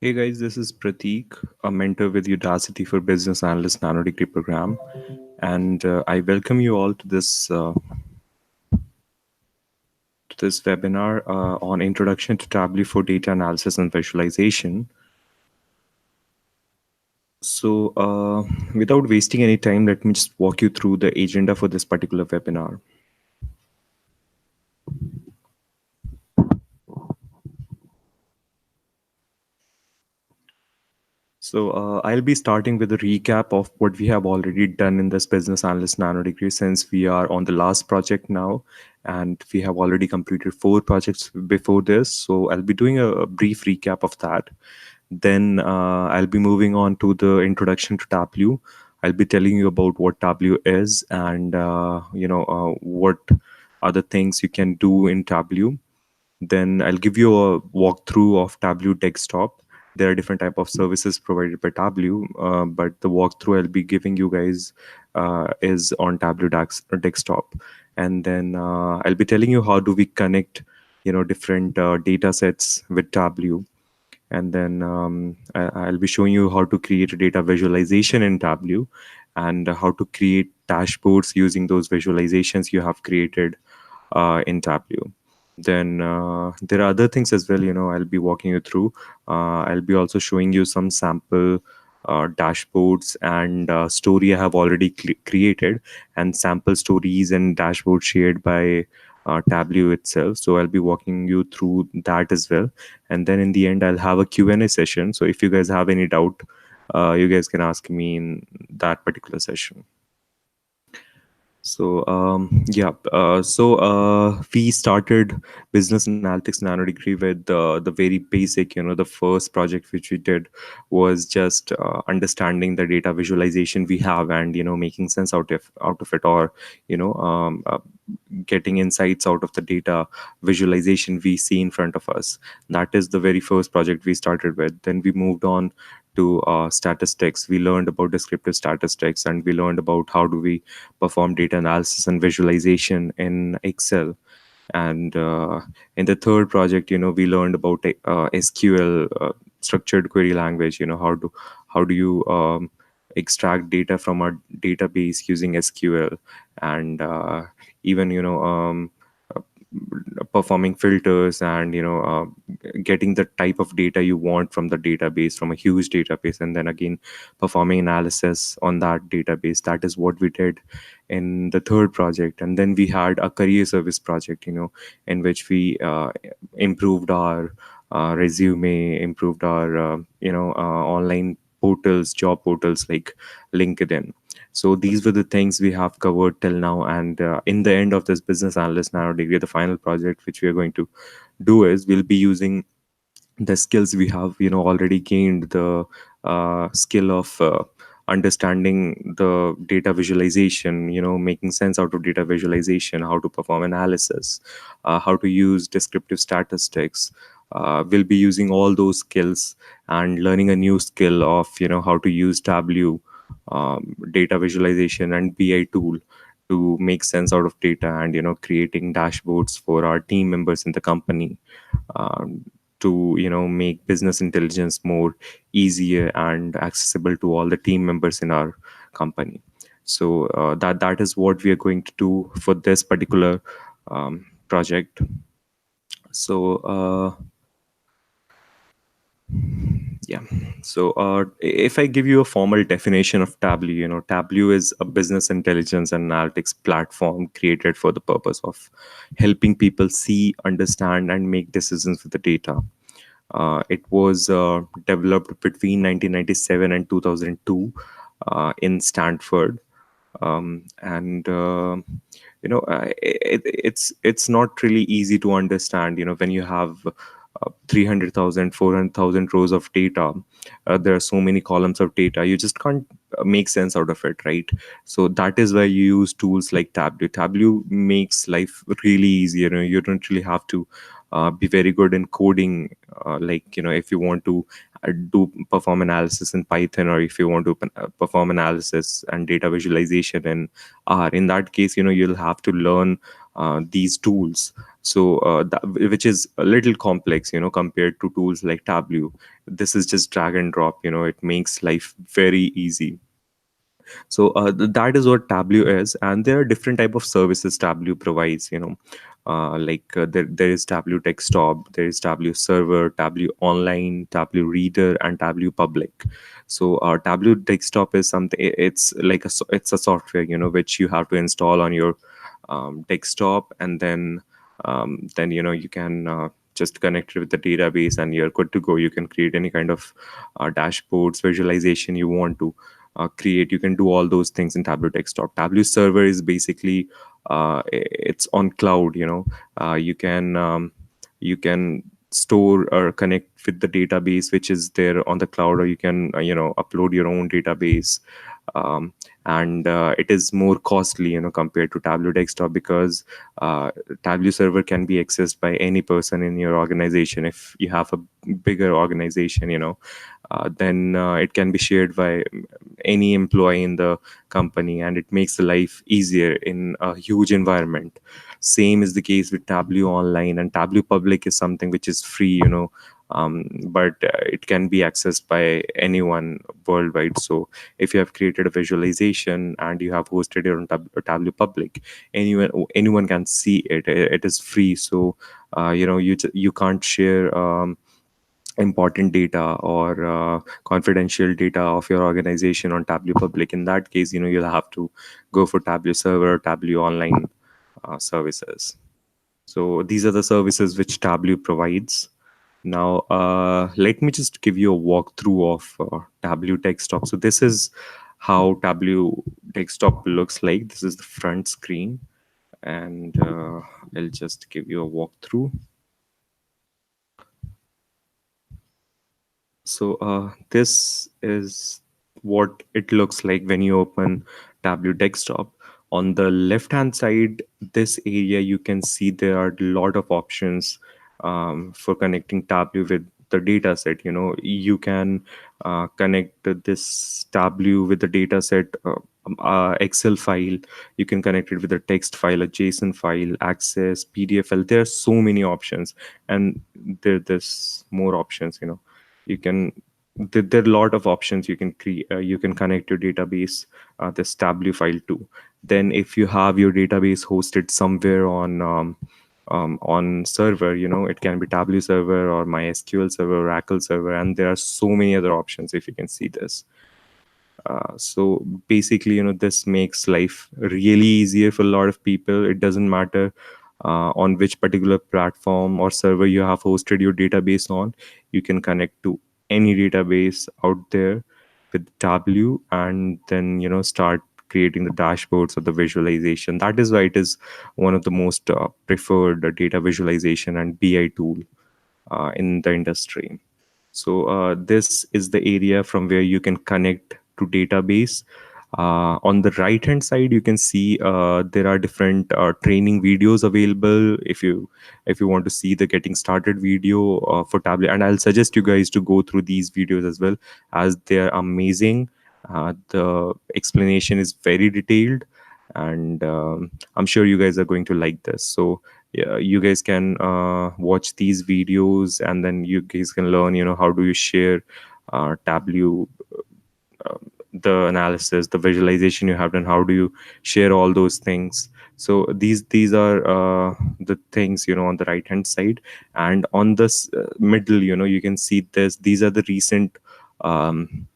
Hey guys, this is Prateek, a mentor with Udacity for Business Analyst Nano Degree Program, and I welcome you all to this webinar on Introduction to Tableau for Data Analysis and Visualization. Without wasting any time, let me just walk you through the agenda for this particular webinar. I'll be starting with a recap of what we have already done in this business analyst nano degree, since we are on the last project now and we have already completed 4 projects before this. So I'll be doing a brief recap of that. Then I'll be moving on to the introduction to Tableau. I'll be telling you about what Tableau is and what other things you can do in Tableau. Then I'll give you a walkthrough of Tableau Desktop. There are different type of services provided by Tableau, but the walkthrough I'll be giving you guys is on Tableau Desktop. And then I'll be telling you how do we connect, different data sets with Tableau. And then I'll be showing you how to create a data visualization in Tableau and how to create dashboards using those visualizations you have created in Tableau. Then there are other things as well, I'll be walking you through. I'll be also showing you some sample dashboards and story I have already created, and sample stories and dashboards shared by Tableau itself. So I'll be walking you through that as well. And then in the end, I'll have a Q&A session. So if you guys have any doubt, you guys can ask me in that particular session. We started business analytics nano degree with the very basic. The first project which we did was just understanding the data visualization we have, and making sense out of it, or getting insights out of the data visualization we see in front of us. That is the very first project we started with. Then we moved on to statistics. We learned about descriptive statistics, and we learned about how do we perform data analysis and visualization in Excel. And in the third project, we learned about SQL, structured query language. How do you extract data from a database using SQL, and even uh, performing filters, and getting the type of data you want from the database, from a huge database, and then again performing analysis on that database. That is what we did in the third project. And then we had a career service project, in which we improved our resume, improved our online portals, job portals like LinkedIn. So these were the things we have covered till now. And in the end of this business analyst nano degree, the final project which we are going to do is we'll be using the skills we have already gained, the skill of understanding the data visualization, making sense out of data visualization, how to perform analysis, how to use descriptive statistics. We'll be using all those skills and learning a new skill of how to use Tableau, data visualization and BI tool to make sense out of data, and creating dashboards for our team members in the company, um, to make business intelligence more easier and accessible to all the team members in our company. So that is what we are going to do for this particular project. So uh, yeah so if I give you a formal definition of Tableau, Tableau is a business intelligence and analytics platform created for the purpose of helping people see, understand, and make decisions with the data. It was developed between 1997 and 2002 in Stanford. And it's not really easy to understand. When you have 300,000, rows of data, there are so many columns of data. You just can't make sense out of it, right? So that is why you use tools like Tableau. Tableau makes life really easy. You don't really have to be very good in coding. Like, if you want to do perform analysis in Python, or if you want to perform analysis and data visualization in R, in that case, you'll have to learn these tools. So which is a little complex, compared to tools like Tableau. This is just drag and drop. It makes life very easy. So that is what Tableau is, and there are different type of services Tableau provides. There is Tableau Desktop, there is Tableau Server, Tableau Online, Tableau Reader, and Tableau Public. So Tableau Desktop is something. It's like it's a software, which you have to install on your desktop, and then you can just connect it with the database, and you're good to go. You can create any kind of dashboards, visualization you want to create. You can do all those things in Tableau Desktop. Tableau Server is basically it's on cloud. You can store or connect with the database which is there on the cloud, or you can upload your own database. um, and it is more costly, compared to Tableau Desktop, because Tableau Server can be accessed by any person in your organization. If you have a bigger organization, then it can be shared by any employee in the company, and it makes the life easier in a huge environment. Same is the case with Tableau Online, and Tableau Public is something which is free, but it can be accessed by anyone worldwide. So if you have created a visualization and you have hosted it on Tableau Public, anyone can see it. It is free. So you can't share important data or confidential data of your organization on Tableau Public. In that case, you'll have to go for Tableau Server or Tableau Online services. So these are the services which Tableau provides. Now, let me just give you a walkthrough of Tableau Desktop. So this is how Tableau Desktop looks like. This is the front screen, and I'll just give you a walkthrough. So this is what it looks like when you open Tableau Desktop. On the left hand side, this area, you can see there are a lot of options for connecting Tableau with the data set. You can connect this Tableau with the data set, Excel file. You can connect it with a text file, a JSON file, Access, PDF file. There are so many options, and there's more options. You can there are a lot of options you can create. You can connect your database, this Tableau file too. Then if you have your database hosted somewhere on server, it can be Tableau server or MySQL server, Oracle server, and there are so many other options. If you can see this, so basically, this makes life really easier for a lot of people. It doesn't matter on which particular platform or server you have hosted your database on. You can connect to any database out there with Tableau, and then start creating the dashboards or the visualization. That is why it is one of the most preferred data visualization and BI tool in the industry. So this is the area from where you can connect to database. On the right hand side, you can see there are different training videos available. If you want to see the getting started video for Tablet, and I'll suggest you guys to go through these videos as well, as they're amazing. The explanation is very detailed, and I'm sure you guys are going to like this. So yeah, you guys can watch these videos, and then you guys can learn how do you share Tableau, the analysis, the visualization you have done, how do you share all those things. So these are the things on the right hand side. And on this middle, you can see this. These are the um,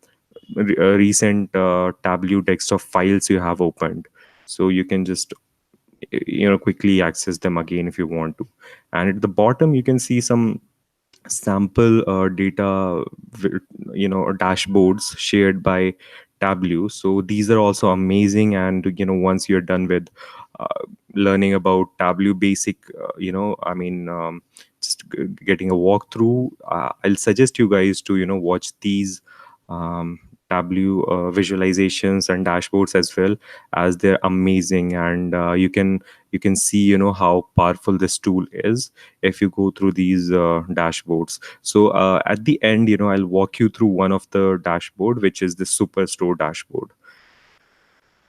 recent Tableau desktop files you have opened. So you can just quickly access them again if you want to. And at the bottom, you can see some sample data, dashboards shared by Tableau. So these are also amazing. And once you're done with uh, learning about Tableau basic, just getting a walkthrough, I'll suggest you guys to watch these um, Tableau visualizations and dashboards as well, as they're amazing. And you can see how powerful this tool is if you go through these dashboards. So at the end, I'll walk you through one of the dashboard, which is the Superstore dashboard.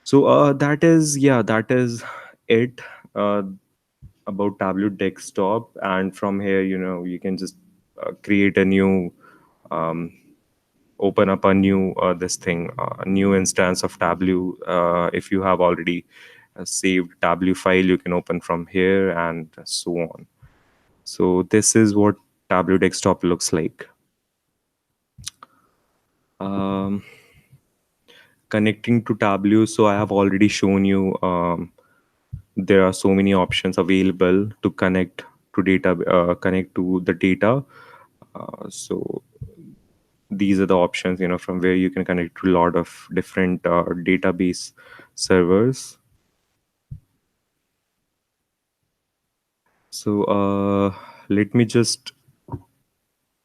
So that is it. uh, about Tableau Desktop, and from here, you can just create a new, um, open up a new this thing, a new instance of Tableau. If you have already saved Tableau file, you can open from here and so on. So this is what Tableau Desktop looks like. Um, Connecting to Tableau, so I have already shown you. There are so many options available to connect to the data. So these are the options, from where you can connect to a lot of different database servers. So let me just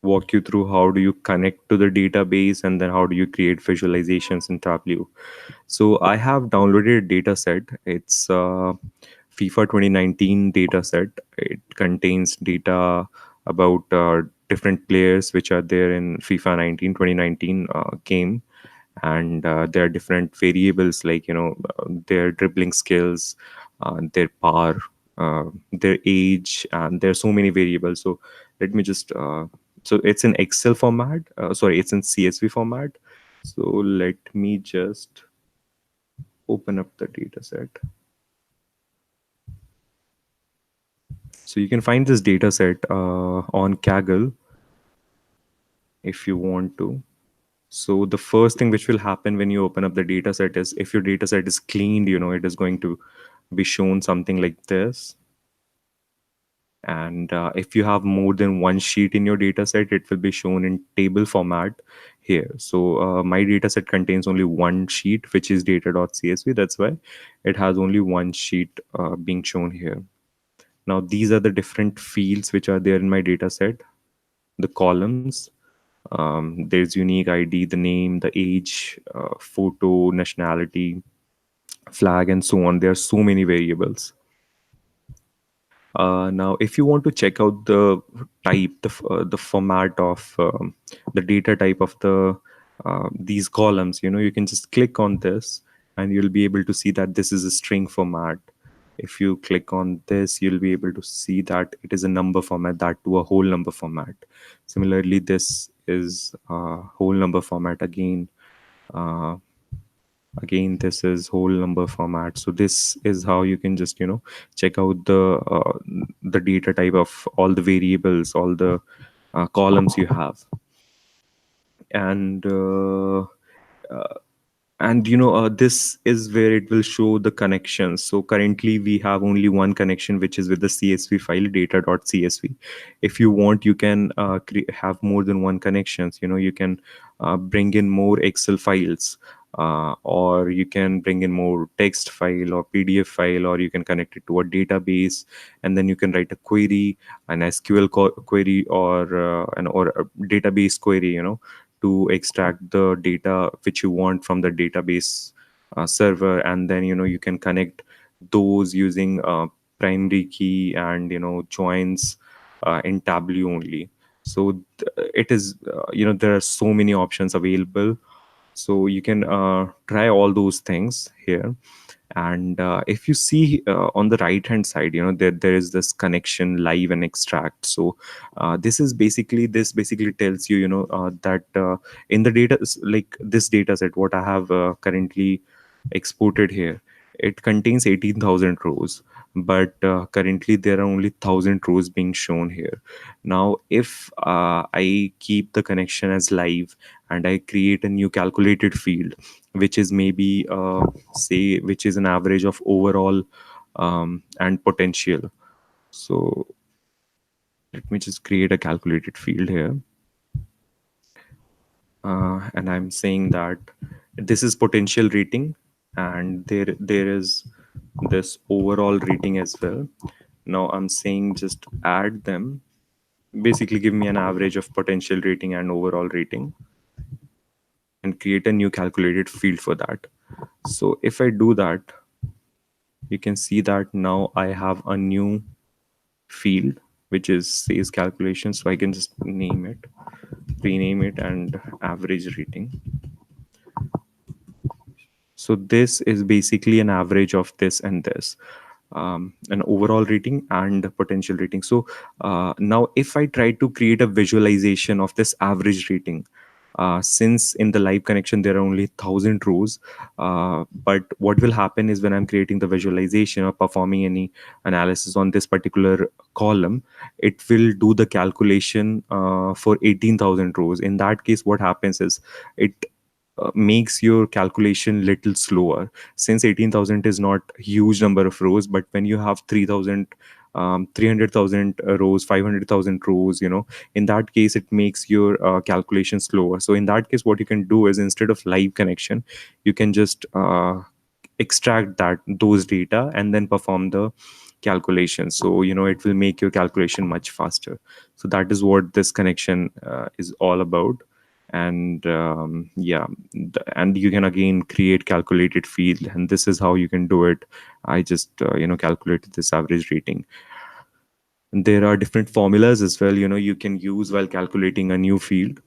walk you through how do you connect to the database, and then how do you create visualizations in Tableau. So I have downloaded a data set. It's FIFA 2019 data set. It contains data about different players which are there in FIFA 2019 game. And there are different variables, like their dribbling skills, their power, their age, and there are so many variables. So let me just so it's in Excel format, sorry, it's in CSV format. So let me just open up the data set. So you can find this data set on Kaggle if you want to. So the first thing which will happen when you open up the data set is, if your data set is cleaned, it is going to be shown something like this. And if you have more than one sheet in your data set, it will be shown in table format here. So my data set contains only one sheet, which is data.csv. That's why it has only one sheet being shown here. Now, these are the different fields which are there in my data set, the columns. There's unique ID, the name, the age, photo, nationality, flag, and so on. There are so many variables. Now, if you want to check out the type, the format of the data type of these columns, you can just click on this, and you'll be able to see that this is a string format. If you click on this, you'll be able to see that it is a number format, that to a whole number format. Similarly, this is a whole number format again. Uh, Again, this is whole number format. So this is how you can just check out the data type of all the variables, all the columns you have. And uh, uh, and this is where it will show the connections. So currently we have only one connection, which is with the CSV file, data.csv. If you want, you can have more than one connections. You can bring in more Excel files, or you can bring in more text file or PDF file, or you can connect it to a database, and then you can write a query, an SQL query, or a database query, to extract the data which you want from the database server. And then you can connect those using primary key and joins in Tableau only. So it is there are so many options available. So you can try all those things here. And if you see on the right hand side, there is this connection, live, and extract. So this basically tells you, that in the data, like this data set what I have currently exported here, it contains 18,000 rows, but currently there are only 1,000 rows being shown here. Now, if I keep the connection as live, and I create a new calculated field, which is maybe say, which is an average of overall and potential. So let me just create a calculated field here. And I'm saying that this is potential rating, and there is this overall rating as well. Now I'm saying just add them, basically give me an average of potential rating and overall rating, and create a new calculated field for that. So if I do that, you can see that now I have a new field which is says calculation. So I can just rename it, and average rating. So this is basically an average of this and this. an overall rating and a potential rating. So now if I try to create a visualization of this average rating, since in the live connection there are only 1,000 rows, but what will happen is when I'm creating the visualization or performing any analysis on this particular column, it will do the calculation for 18,000 rows. In that case, what happens is it makes your calculation little slower, since 18,000 is not huge number of rows. But when you have 3,000 300,000 rows, 500,000 rows, in that case it makes your calculation slower. So in that case, what you can do is, instead of live connection, you can just extract those data and then perform the calculation. So it will make your calculation much faster. So that is what this connection is all about. And yeah, and you can again create calculated field, and this is how you can do it. I just calculated this average rating. And there are different formulas as well, you can use while calculating a new field.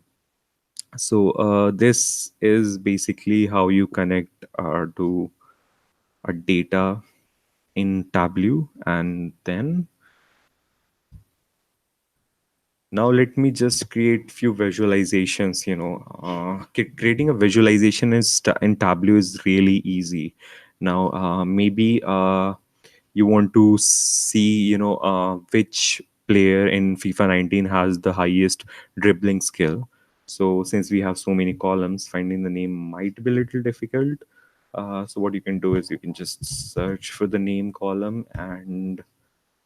So this is basically how you connect to a data in Tableau. And then now let me just create few visualizations. Creating a visualization in Tableau is really easy. Now maybe you want to see which player in FIFA 19 has the highest dribbling skill. So since we have so many columns, finding the name might be a little difficult. So what you can do is you can just search for the name column, and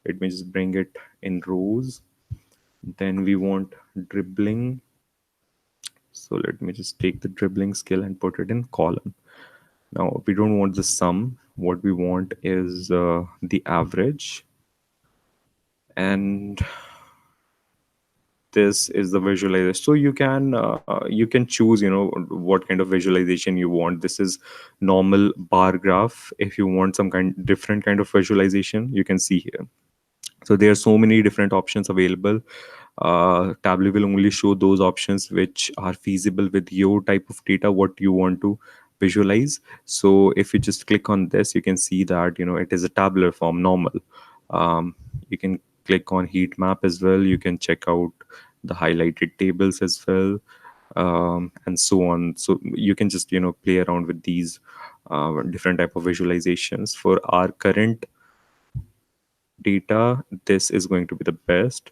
let me just bring it in rows. Then we want dribbling. So let me just take the dribbling skill and put it in column. Now we don't want the sum. What we want is the average. And this is the visualization. So you can choose what kind of visualization you want. This is normal bar graph. If you want some different kind of visualization, you can see here. So there are so many different options available. Tableau will only show those options which are feasible with your type of data, what you want to visualize. So if you just click on this, you can see that it is a tabular form, normal. You can click on heat map as well. You can check out the highlighted tables as well, and so on. So you can just play around with these different type of visualizations. For our current data, this is going to be the best.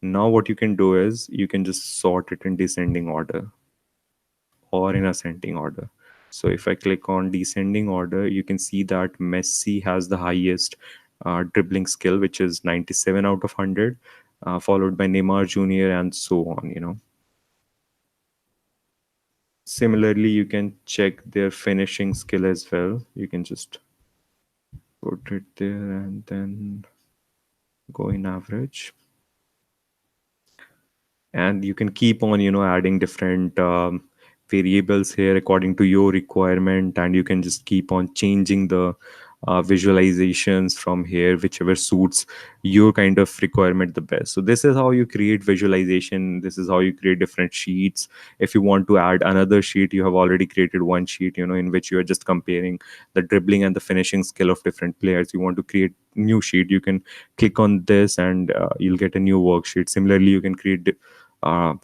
Now what you can do is you can just sort it in descending order or in ascending order. So if I click on descending order, you can see that Messi has the highest dribbling skill, which is 97 out of 100, followed by Neymar Jr. and so on. Similarly, you can check their finishing skill as well. You can just put it there and then go in average. And you can keep on adding different variables here according to your requirement, and you can just keep on changing the visualizations from here, whichever suits your kind of requirement the best. So this is how you create visualization. This is how you create different sheets. If you want to add another sheet, you have already created one sheet in which you are just comparing the dribbling and the finishing skill of different players. You want to create new sheet, you can click on this, and you'll get a new worksheet. Similarly, you can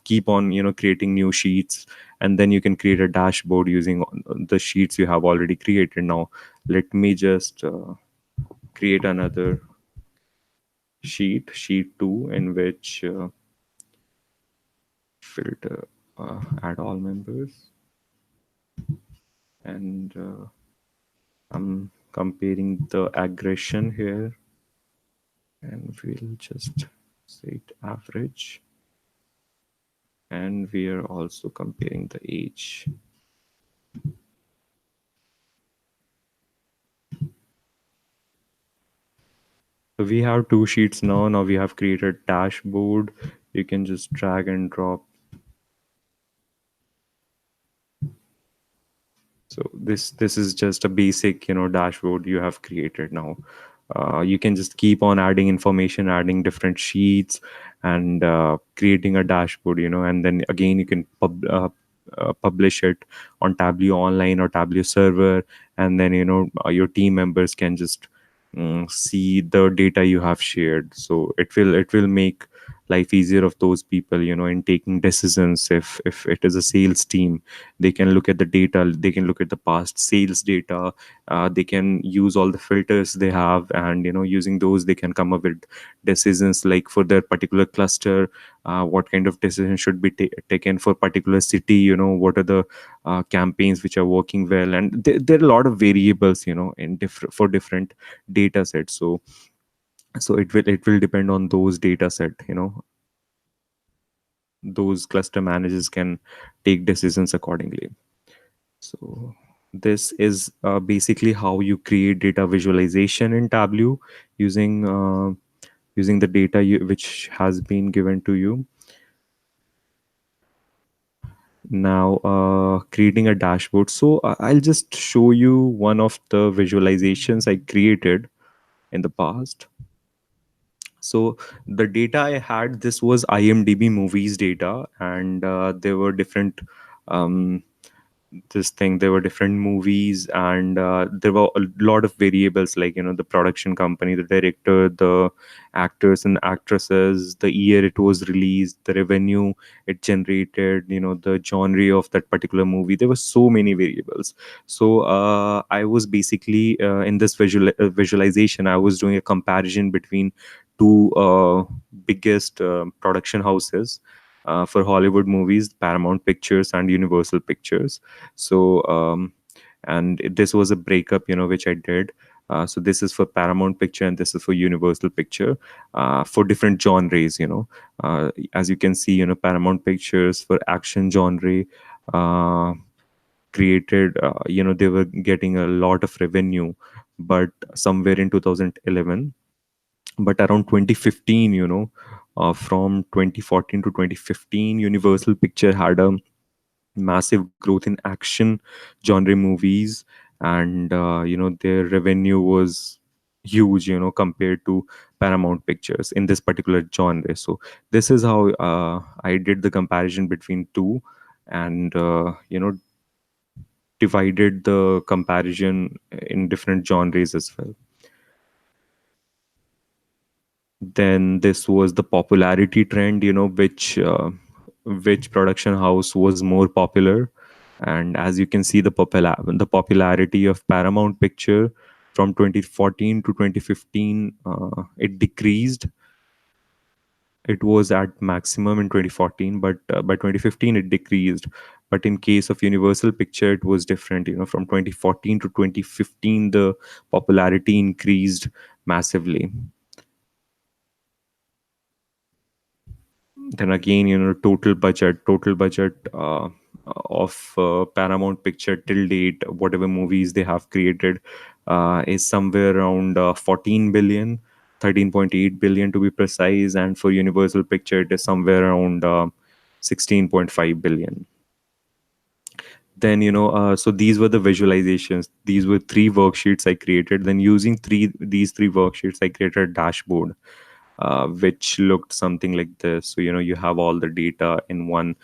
keep on creating new sheets, and then you can create a dashboard using the sheets you have already created. Now let me just create another sheet 2, in which filter add all members, and I'm comparing the aggression here, and we'll just say it average, and we are also comparing the age. So we have two sheets now. Now we have created dashboard. You can just drag and drop. So this is just a basic dashboard you have created now. You can just keep on adding information, adding different sheets, and creating a dashboard. And then again you can publish it on Tableau Online or Tableau Server, and then your team members can just see the data you have shared. So it will make life easier of those people, in taking decisions. If it is a sales team, they can look at the data, they can look at the past sales data, they can use all the filters they have, and using those they can come up with decisions, like for their particular cluster, what kind of decision should be taken for particular city, what are the campaigns which are working well. And there are a lot of variables, in different for different data sets. So it will depend on those data set. Those cluster managers can take decisions accordingly. So this is basically how you create data visualization in Tableau, using using the data which has been given to you. Now, creating a dashboard. So I'll just show you one of the visualizations I created in the past. So the data I had, this was IMDb movies data, and there were different um, this thing there were different movies, and there were a lot of variables, like the production company, the director, the actors and actresses, the year it was released, the revenue it generated, the genre of that particular movie. There were so many variables. So I was basically in this visualization, I was doing a comparison between two biggest production houses for Hollywood movies, Paramount Pictures and Universal Pictures. So, and this was a breakup, which I did. So this is for Paramount Picture and this is for Universal Picture, for different genres. As you can see, Paramount Pictures for action genre uh, created. They were getting a lot of revenue, but somewhere in 2011, but around 2015, from 2014 to 2015, Universal Picture had a massive growth in action genre movies, and their revenue was huge, compared to Paramount Pictures in this particular genre. So this is how I did the comparison between two, and divided the comparison in different genres as well. Then this was the popularity trend, which production house was more popular. And as you can see, the popularity of Paramount Picture from 2014 to 2015, it decreased. It was at maximum in 2014, but by 2015 it decreased. But in case of Universal Picture, it was different. From 2014 to 2015, the popularity increased massively. Then again, total budget of Paramount Picture till date, whatever movies they have created, is somewhere around 14 billion, 13.8 billion to be precise, and for Universal Picture it is somewhere around 16.5 billion. Then so these were the visualizations. These were three worksheets I created. Then using these three worksheets, I created a dashboard, which looked something like this. So you have all the data in one.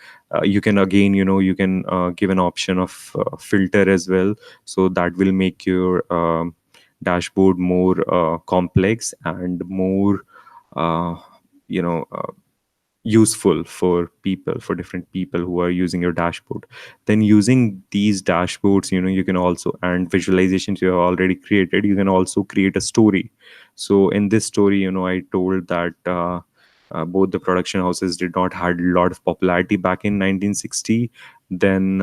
You can again, you can give an option of filter as well, so that will make your dashboard more complex and more uh, you know uh, useful for different people who are using your dashboard. Then using these dashboards, you can also, and visualizations you have already created, you can also create a story. So in this story, I told that both the production houses did not had a lot of popularity back in 1960. Then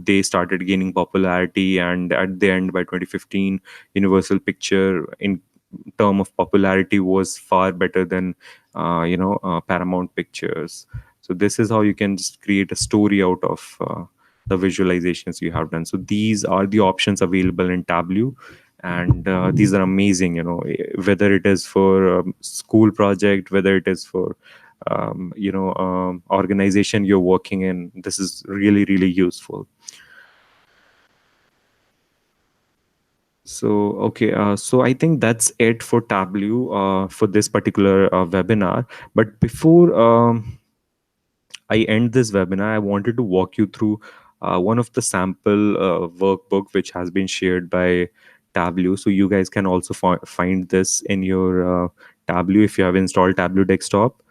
they started gaining popularity, and at the end, by 2015, Universal Picture in term of popularity was far better than Paramount Pictures. So this is how you can just create a story out of the visualizations you have done. So these are the options available in Tableau, and these are amazing. Whether it is for school project, whether it is for organization you're working in, this is really really useful. So, okay, so I think that's it for Tableau for this particular webinar. But before I end this webinar, I wanted to walk you through one of the sample workbook which has been shared by Tableau. So you guys can also find this in your Tableau if you have installed Tableau Desktop.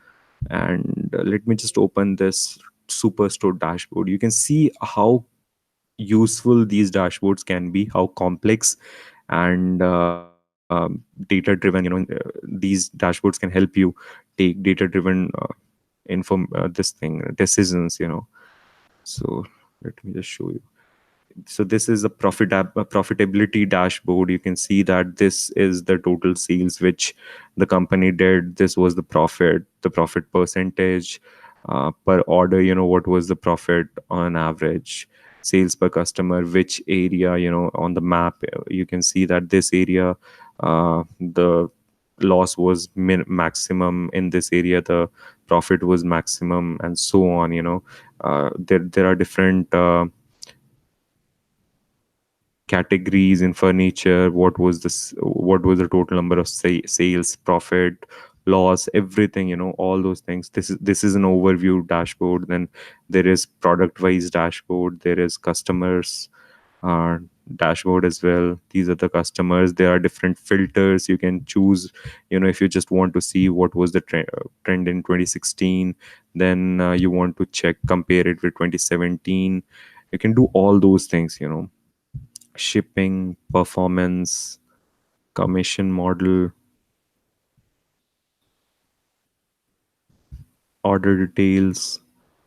And let me just open this Superstore dashboard. You can see how useful these dashboards can be, how complex and data driven, these dashboards can help you take data driven this thing decisions, so let me just show you. So this is a a profitability dashboard. You can see that this is the total sales which the company did. This was the profit percentage per order, what was the profit on average, sales per customer, which area, on the map. You can see that this area, the loss was maximum. In this area, the profit was maximum, and so on. There are different categories in furniture. What was the total number of sales, profit, loss, everything, all those things. This is an overview dashboard. Then there is product wise dashboard, there is customers uh, dashboard as well. These are the customers. There are different filters you can choose. If you just want to see what was the trend in 2016, then you want to compare it with 2017, you can do all those things. Shipping, performance, commission model, order details.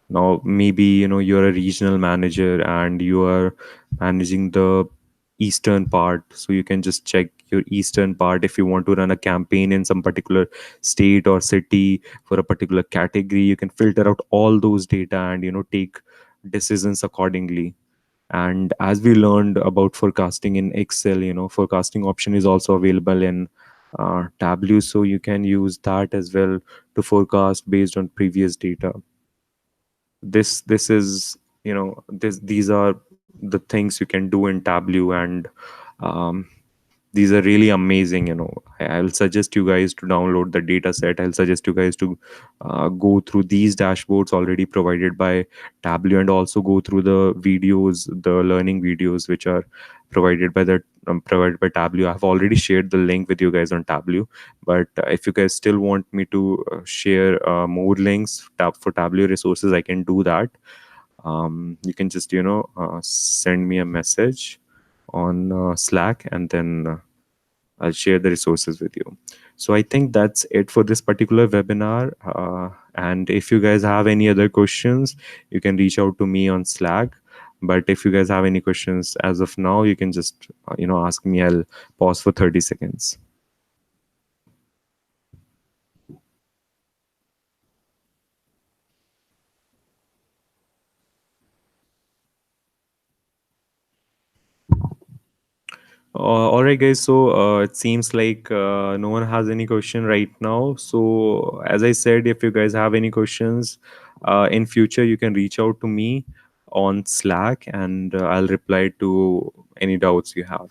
Now, maybe you're a regional manager and you are managing the eastern part, so you can just check your eastern part. If you want to run a campaign in some particular state or city for a particular category, you can filter out all those data and take decisions accordingly. And as we learned about forecasting in Excel, forecasting option is also available in Tableau, so you can use that as well to forecast based on previous data. This is, these are the things you can do in Tableau. And um, these are really amazing. I'll suggest you guys to download the data set. I'll suggest you guys to go through these dashboards already provided by Tableau, and also go through the videos, the learning videos which are provided by Tableau. I've already shared the link with you guys on Tableau, but if you guys still want me to share more links for Tableau resources, I can do that. You can just send me a message on Slack, and then I'll share the resources with you. So I think that's it for this particular webinar. And if you guys have any other questions, you can reach out to me on Slack. But if you guys have any questions as of now, you can just ask me. I'll pause for 30 seconds. All right, guys. So it seems like no one has any question right now. So as I said, if you guys have any questions in future, you can reach out to me on Slack, and I'll reply to any doubts you have.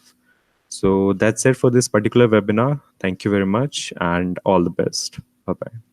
So that's it for this particular webinar. Thank you very much, and all the best. Bye bye.